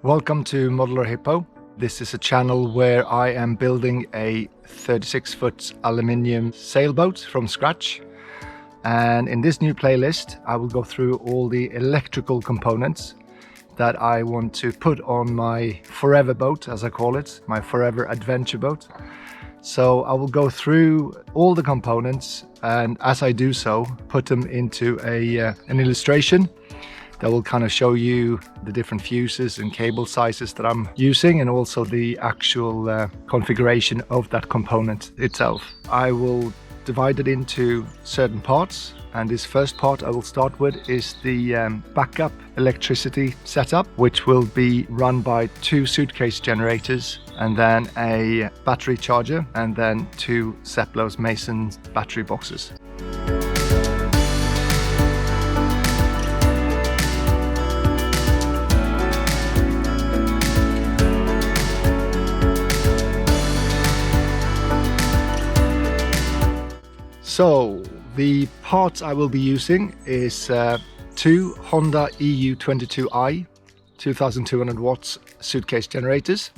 Welcome to Modular Hippo. This is a channel where I am building a 36-foot aluminium sailboat from scratch. And in this new playlist, I will go through all the electrical components that I want to put on my forever boat, as I call it, my forever adventure boat. So I will go through all the components, and as I do so, put them into an illustration that will kind of show you the different fuses and cable sizes that I'm using, and also the actual configuration of that component itself. I will divide it into certain parts, and this first part I will start with is the backup electricity setup, which will be run by 2 suitcase generators and then a battery charger and then 2 𝐵𝐵𝐿𝐵𝐷𝐻 battery boxes. So the parts I will be using is 2 Honda EU22i 2200 watts suitcase generators.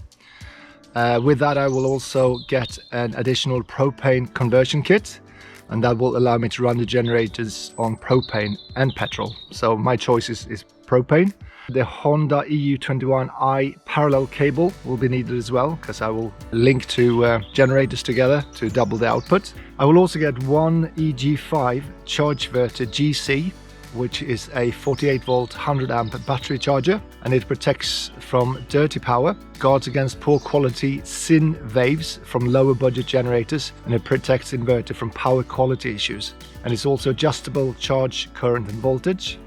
With that I will also get an additional propane conversion kit, and that will allow me to run the generators on propane and petrol. So my choice is propane. The Honda EU21i parallel cable will be needed as well, because I will link 2 generators together to double the output. I will also get 1 EG5 𝐃𝐨𝐧'𝐭 GC, which is a 48 volt 100 amp battery charger, and it protects from dirty power, guards against poor quality SIN waves from lower budget generators, and it protects inverter from power quality issues. And it's also adjustable charge current and voltage.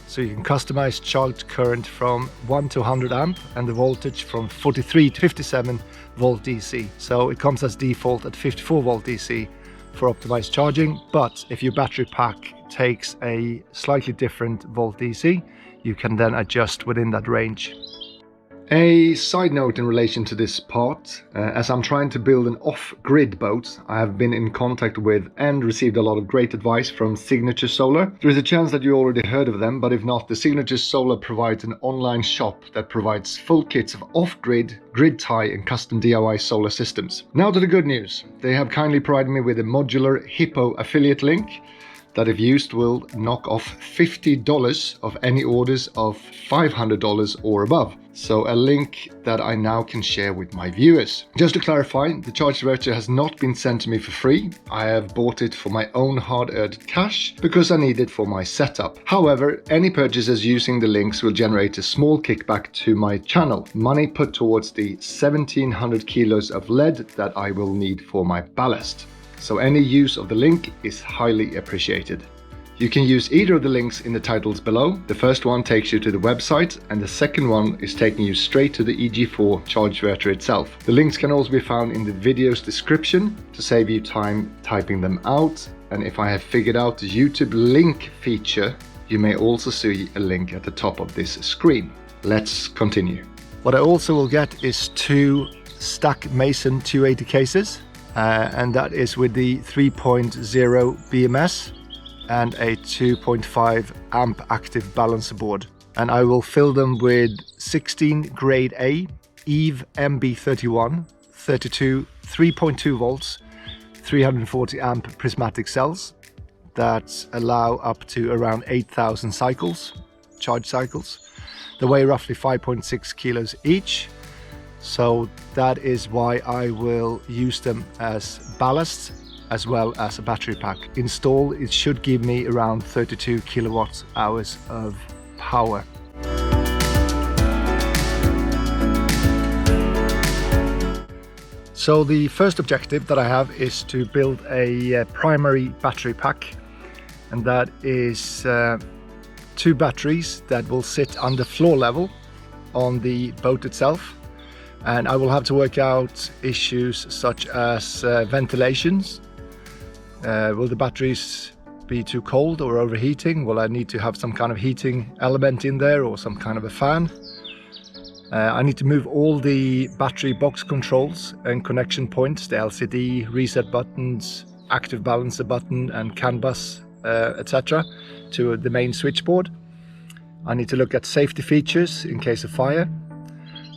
So you can customize charge current from 1 to 100 amp and the voltage from 43 to 57 volt DC. So it comes as default at 54 volt DC for optimized charging, but if your battery pack takes a slightly different volt DC, you can then adjust within that range. A side note in relation to this part, as I'm trying to build an off-grid boat, I have been in contact with and received a lot of great advice from Signature Solar. There is a chance that you already heard of them, but if not, the Signature Solar provides an online shop that provides full kits of off-grid, grid tie and custom DIY solar systems. Now to the good news. They have kindly provided me with a Modular Hippo affiliate link that, if used, will knock off $50 of any orders of $500 or above. So a link that I now can share with my viewers. Just to clarify, the charge converter has not been sent to me for free. I have bought it for my own hard-earned cash because I need it for my setup. However, any purchases using the links will generate a small kickback to my channel, money put towards the 1700 kilos of lead that I will need for my ballast. So any use of the link is highly appreciated. You can use either of the links in the titles below. The first one takes you to the website, and the second one is taking you straight to the EG4 charge converter itself. The links can also be found in the video's description to save you time typing them out. And if I have figured out the YouTube link feature, you may also see a link at the top of this screen. Let's continue. What I also will get is 2 𝐷𝐵𝐿𝐵𝐷𝐻 280 cases. And that is with the 3.0 BMS and a 2.5 amp active balancer board. And I will fill them with 16 grade A EVE MB31 32 3.2 volts 340 amp prismatic cells that allow up to around 8,000 cycles, charge cycles. They weigh roughly 5.6 kilos each. So that is why I will use them as ballast as well as a battery pack. Installed, it should give me around 32 kilowatt hours of power. So the first objective that I have is to build a primary battery pack, and that is 2 batteries that will sit under floor level on the boat itself. And I will have to work out issues such as ventilations. Will the batteries be too cold or overheating? Will I need to have some kind of heating element in there or some kind of a fan? I need to move all the battery box controls and connection points, the LCD, reset buttons, active balancer button and CAN bus, etc. to the main switchboard. I need to look at safety features in case of fire.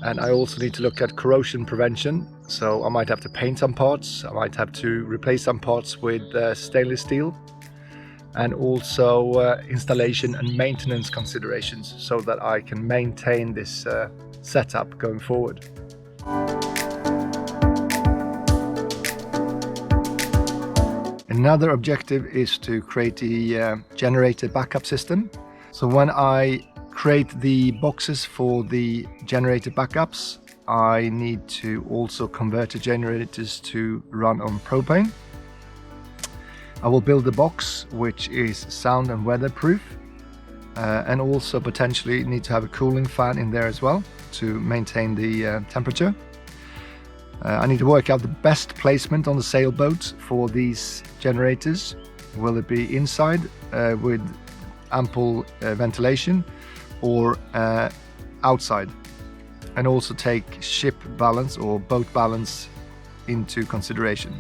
And I also need to look at corrosion prevention. So I might have to paint some parts, I might have to replace some parts with stainless steel, and also installation and maintenance considerations so that I can maintain this setup going forward. Another objective is to create the generator backup system. So when I create the boxes for the generator backups, I need to also convert the generators to run on propane. I will build a box which is sound and weatherproof, and also potentially need to have a cooling fan in there as well to maintain the temperature. I need to work out the best placement on the sailboat for these generators. Will it be inside with ample ventilation, or outside? And also take ship balance or boat balance into consideration.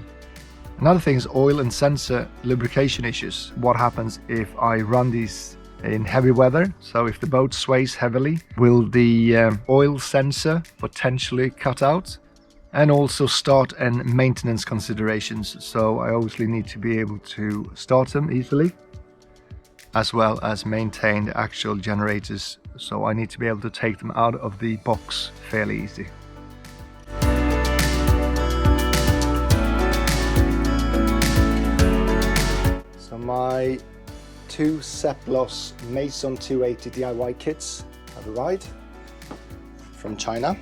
Another thing is oil and sensor lubrication issues. What happens if I run these in heavy weather? So if the boat sways heavily, will the oil sensor potentially cut out? And also start and maintenance considerations. So I obviously need to be able to start them easily, as well as maintain the actual generators. So I need to be able to take them out of the box fairly easy. So my two Seplos Mason 280 DIY kits have arrived from China,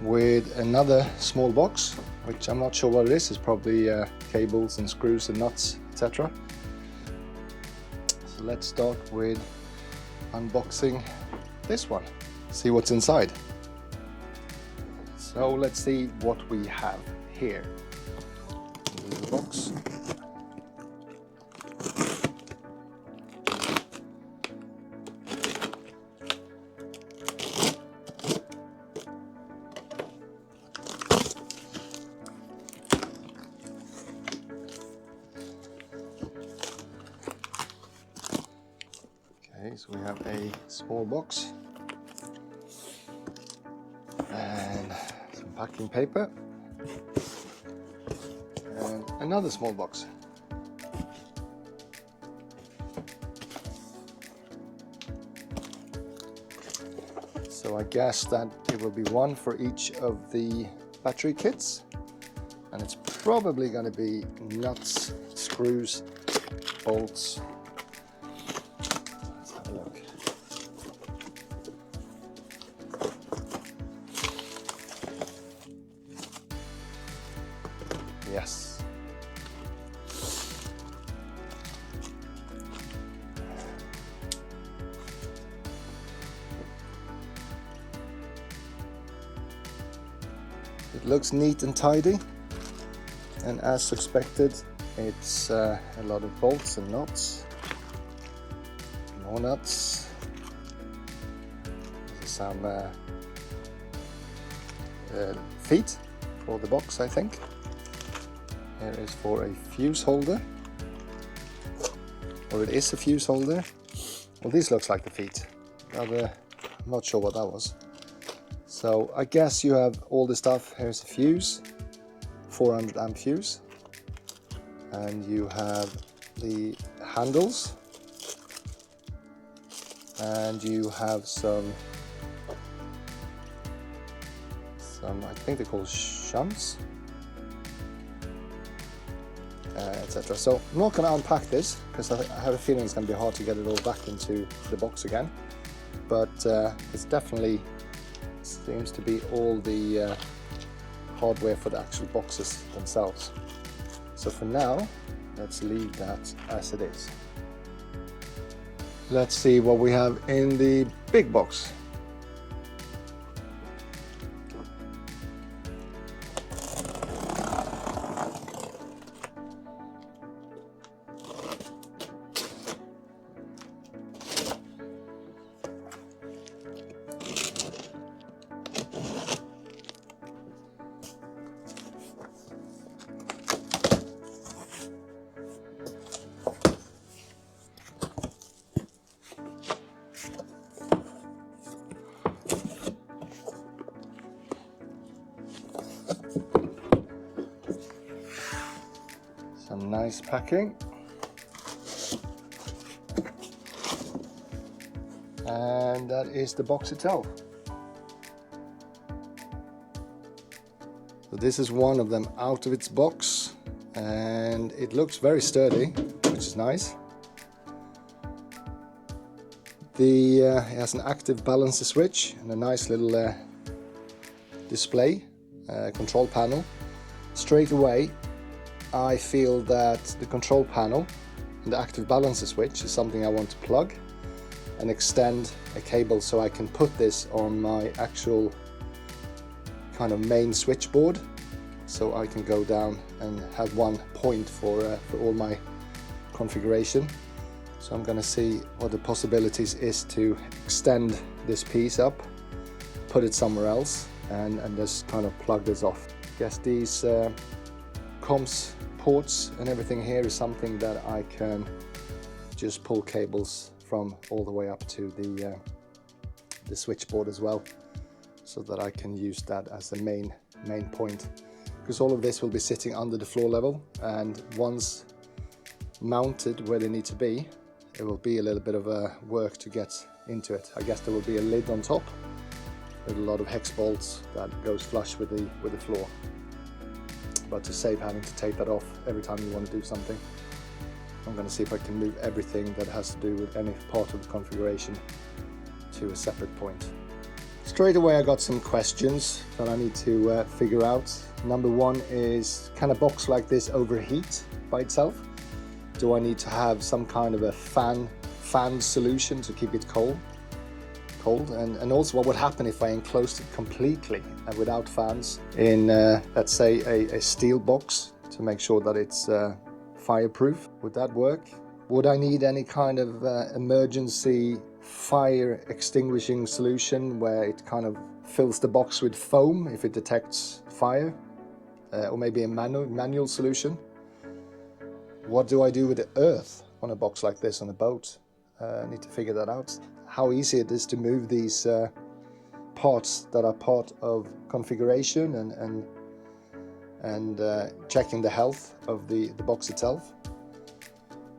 with another small box, which I'm not sure what it is. It's probably cables and screws and nuts, etc. So let's start with unboxing this one, see what's inside. So let's see what we have here in the box. So we have a small box and some packing paper, and another small box. So I guess that it will be one for each of the battery kits, and it's probably going to be nuts, screws, bolts. Yes. It looks neat and tidy, and as expected, it's a lot of bolts and nuts, more nuts. There's some feet for the box, I think. Here is for a fuse holder, or it is a fuse holder. Well, this looks like the feet. I'm not sure what that was. So I guess you have all the stuff. Here's a fuse, 400 amp fuse, and you have the handles, and you have some I think they're called shunts, etc. So I'm not going to unpack this because I have a feeling it's going to be hard to get it all back into the box again, but it's definitely seems to be all the hardware for the actual boxes themselves. So for now, let's leave that as it is. Let's see what we have in the big box. Nice packing. And that is the box itself. So this is one of them out of its box, and it looks very sturdy, which is nice. It has an active balancer switch and a nice little display, control panel. Straight away I feel that the control panel and the active balancer switch is something I want to plug and extend a cable so I can put this on my actual kind of main switchboard, so I can go down and have one point for all my configuration. So I'm going to see what the possibilities is to extend this piece up, put it somewhere else, and just kind of plug this off. I guess these comms ports and everything here is something that I can just pull cables from all the way up to the switchboard as well, so that I can use that as the main point, because all of this will be sitting under the floor level, and once mounted where they need to be, it will be a little bit of a work to get into it. I guess there will be a lid on top with a lot of hex bolts that goes flush with the floor, but to save having to take that off every time you want to do something, I'm going to see if I can move everything that has to do with any part of the configuration to a separate point. Straight away I got some questions that I need to figure out. Number one is, can a box like this overheat by itself? Do I need to have some kind of a fan solution to keep it cold? And also, what would happen if I enclosed it completely and without fans in, let's say, a steel box to make sure that it's fireproof? Would that work? Would I need any kind of emergency fire extinguishing solution where it kind of fills the box with foam if it detects fire, or maybe a manual solution? What do I do with the earth on a box like this on a boat? I need to figure that out. How easy it is to move these parts that are part of configuration and checking the health of the box itself.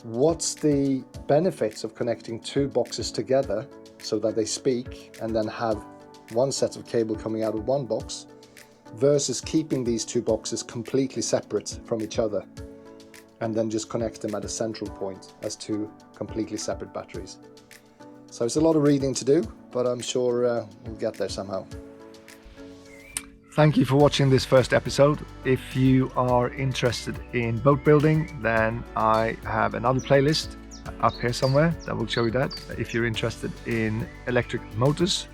What's the benefits of connecting two boxes together so that they speak and then have one set of cable coming out of one box versus keeping these two boxes completely separate from each other and then just connect them at a central point as two completely separate batteries? So it's a lot of reading to do, but I'm sure we'll get there somehow. Thank you for watching this first episode. If you are interested in boat building, then I have another playlist up here somewhere that will show you that. If you're interested in electric motors,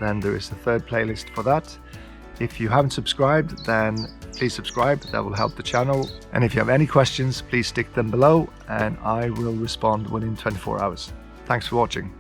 then there is a third playlist for that. If you haven't subscribed, then please subscribe. That will help the channel. And if you have any questions, please stick them below and I will respond within 24 hours. Thanks for watching.